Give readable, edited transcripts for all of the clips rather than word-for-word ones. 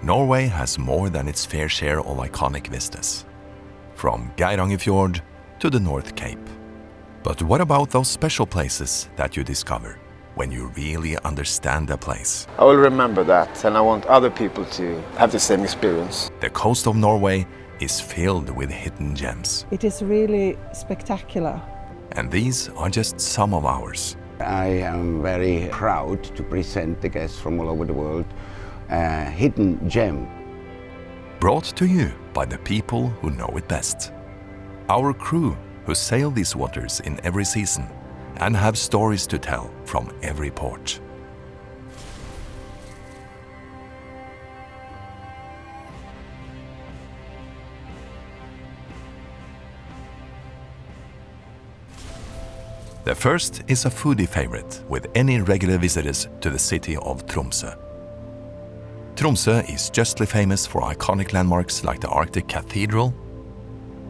Norway has more than its fair share of iconic vistas, from Geirangerfjord to the North Cape. But what about those special places that you discover when you really understand a place? I will remember that, and I want other people to have the same experience. The coast of Norway is filled with hidden gems. It is really spectacular. And these are just some of ours. I am very proud to present the guests from all over the world a hidden gem. Brought to you by the people who know it best. Our crew who sail these waters in every season and have stories to tell from every port. The first is a foodie favorite with any regular visitors to the city of Tromsø. Tromsø is justly famous for iconic landmarks like the Arctic Cathedral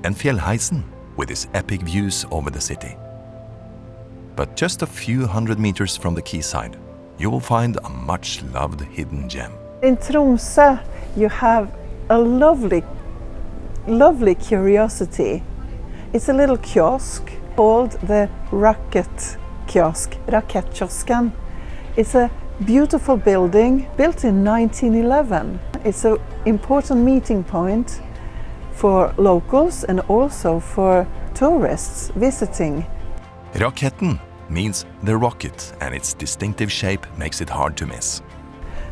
and Fjellheisen with its epic views over the city. But just a few hundred meters from the quayside, you will find a much-loved hidden gem. In Tromsø, you have a lovely curiosity. It's a little kiosk called the Rakettkiosken. It's a beautiful building built in 1911. It's an important meeting point for locals and also for tourists visiting. Raketten means the rocket, and its distinctive shape makes it hard to miss.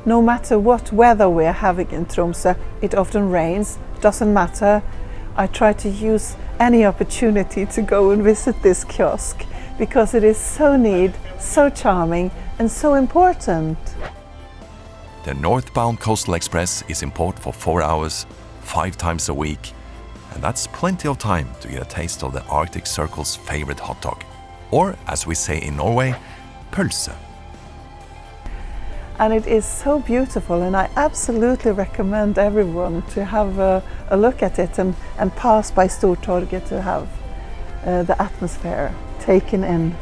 No matter what weather we're having in Tromsø, it often rains, doesn't matter. I try to use any opportunity to go and visit this kiosk because it is so neat, so charming and so important. The northbound Coastal Express is in port for 4 hours, 5 times a week, and that's plenty of time to get a taste of the Arctic Circle's favorite hot dog, or as we say in Norway, pølse. And it is so beautiful, and I absolutely recommend everyone to have a look at it and pass by Stortorget to have the atmosphere taken in.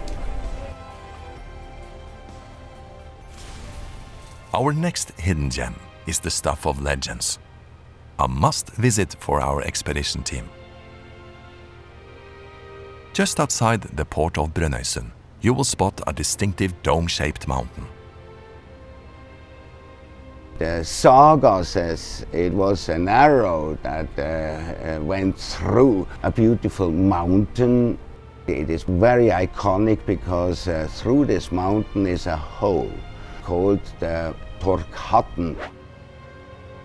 Our next hidden gem is the stuff of legends. A must visit for our expedition team. Just outside the port of Brønnøysund, you will spot a distinctive dome-shaped mountain. The saga says it was an arrow that went through a beautiful mountain. It is very iconic because through this mountain is a hole called the Torghatten.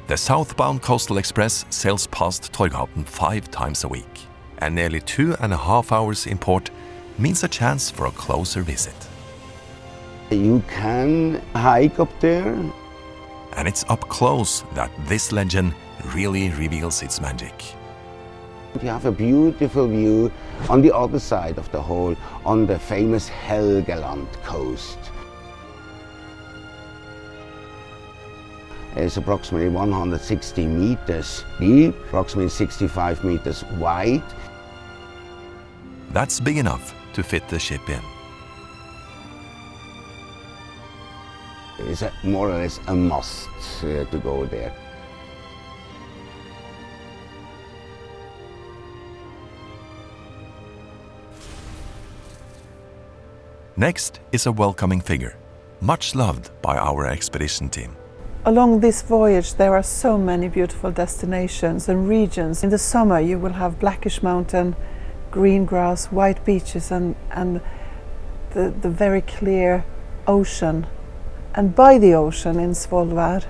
The southbound Coastal Express sails past Torghatten 5 times a week, and nearly 2.5 hours in port means a chance for a closer visit. You can hike up there. And it's up close that this legend really reveals its magic. You have a beautiful view on the other side of the hole, on the famous Helgeland coast. It's approximately 160 meters deep, approximately 65 meters wide. That's big enough to fit the ship in. It's more or less a must to go there. Next is a welcoming figure, much loved by our expedition team. Along this voyage there are so many beautiful destinations and regions. In the summer you will have Blackish Mountain, green grass, white beaches and the very clear ocean. And by the ocean in Svolvær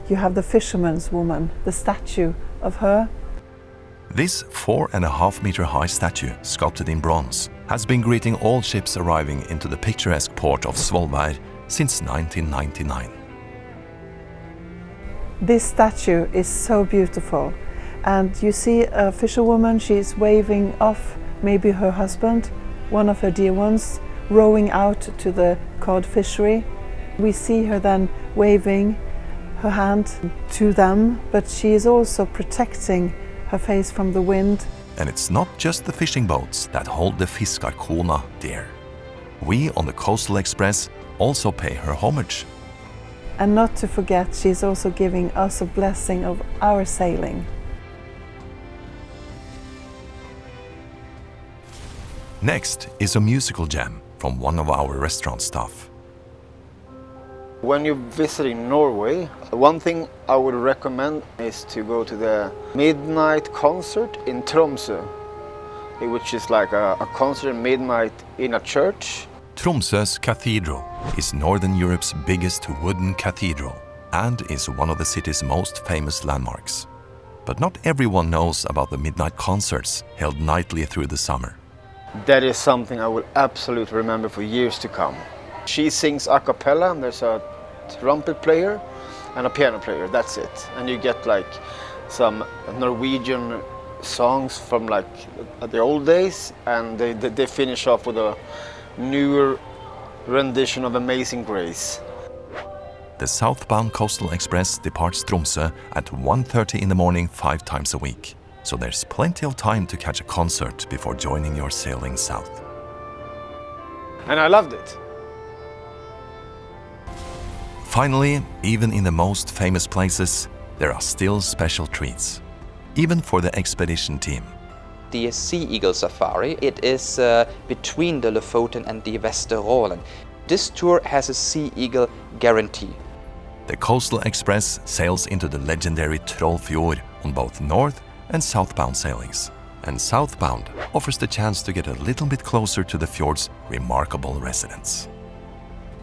you have the fisherman's woman, the statue of her. This 4.5 meter high statue, sculpted in bronze, has been greeting all ships arriving into the picturesque port of Svolvær since 1999. This statue is so beautiful, and you see a fisherwoman, she's waving off maybe her husband, one of her dear ones, rowing out to the cod fishery. We see her then waving her hand to them, but she is also protecting her face from the wind. And it's not just the fishing boats that hold the Fiskerkona dear. We on the Coastal Express also pay her homage. And not to forget, she's also giving us a blessing of our sailing. Next is a musical jam from one of our restaurant staff. When you're visiting Norway, one thing I would recommend is to go to the midnight concert in Tromsø, which is like a concert at midnight in a church. Tromsø's cathedral is Northern Europe's biggest wooden cathedral and is one of the city's most famous landmarks. But not everyone knows about the midnight concerts held nightly through the summer. That is something I will absolutely remember for years to come. She sings a cappella, and there's a trumpet player and a piano player, that's it. And you get like some Norwegian songs from like the old days, and they finish off with a newer rendition of Amazing Grace. The southbound coastal express departs Tromsø at 1:30 in the morning 5 times a week. So there's plenty of time to catch a concert before joining your sailing south. And I loved it. Finally, even in the most famous places, there are still special treats, even for the expedition team. The Sea Eagle Safari, it is between the Lofoten and the Vesterålen. This tour has a Sea Eagle guarantee. The Coastal Express sails into the legendary Trollfjord on both north and southbound sailings. And southbound offers the chance to get a little bit closer to the fjord's remarkable residents.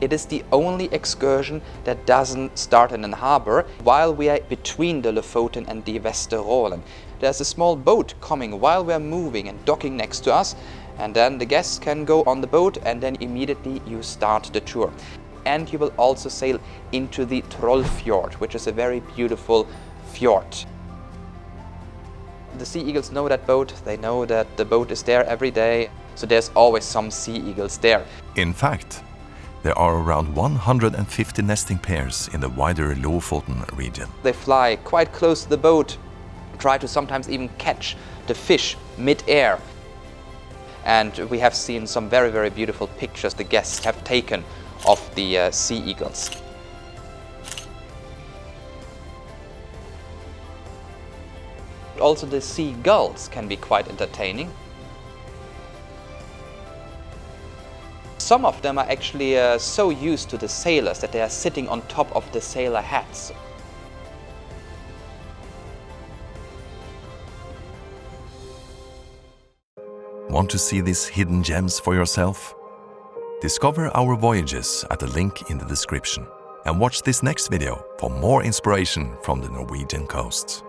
It is the only excursion that doesn't start in a harbor while we are between the Lofoten and the Vesterålen. There's a small boat coming while we are moving and docking next to us, and then the guests can go on the boat and then immediately you start the tour. And you will also sail into the Trollfjord, which is a very beautiful fjord. The sea eagles know that boat, they know that the boat is there every day, so there's always some sea eagles there. In fact, there are around 150 nesting pairs in the wider Lofoten region. They fly quite close to the boat, try to sometimes even catch the fish mid-air. And we have seen some very, very beautiful pictures the guests have taken of the sea eagles. Also, the seagulls can be quite entertaining. Some of them are actually so used to the sailors that they are sitting on top of the sailor hats. Want to see these hidden gems for yourself? Discover our voyages at the link in the description and watch this next video for more inspiration from the Norwegian coasts.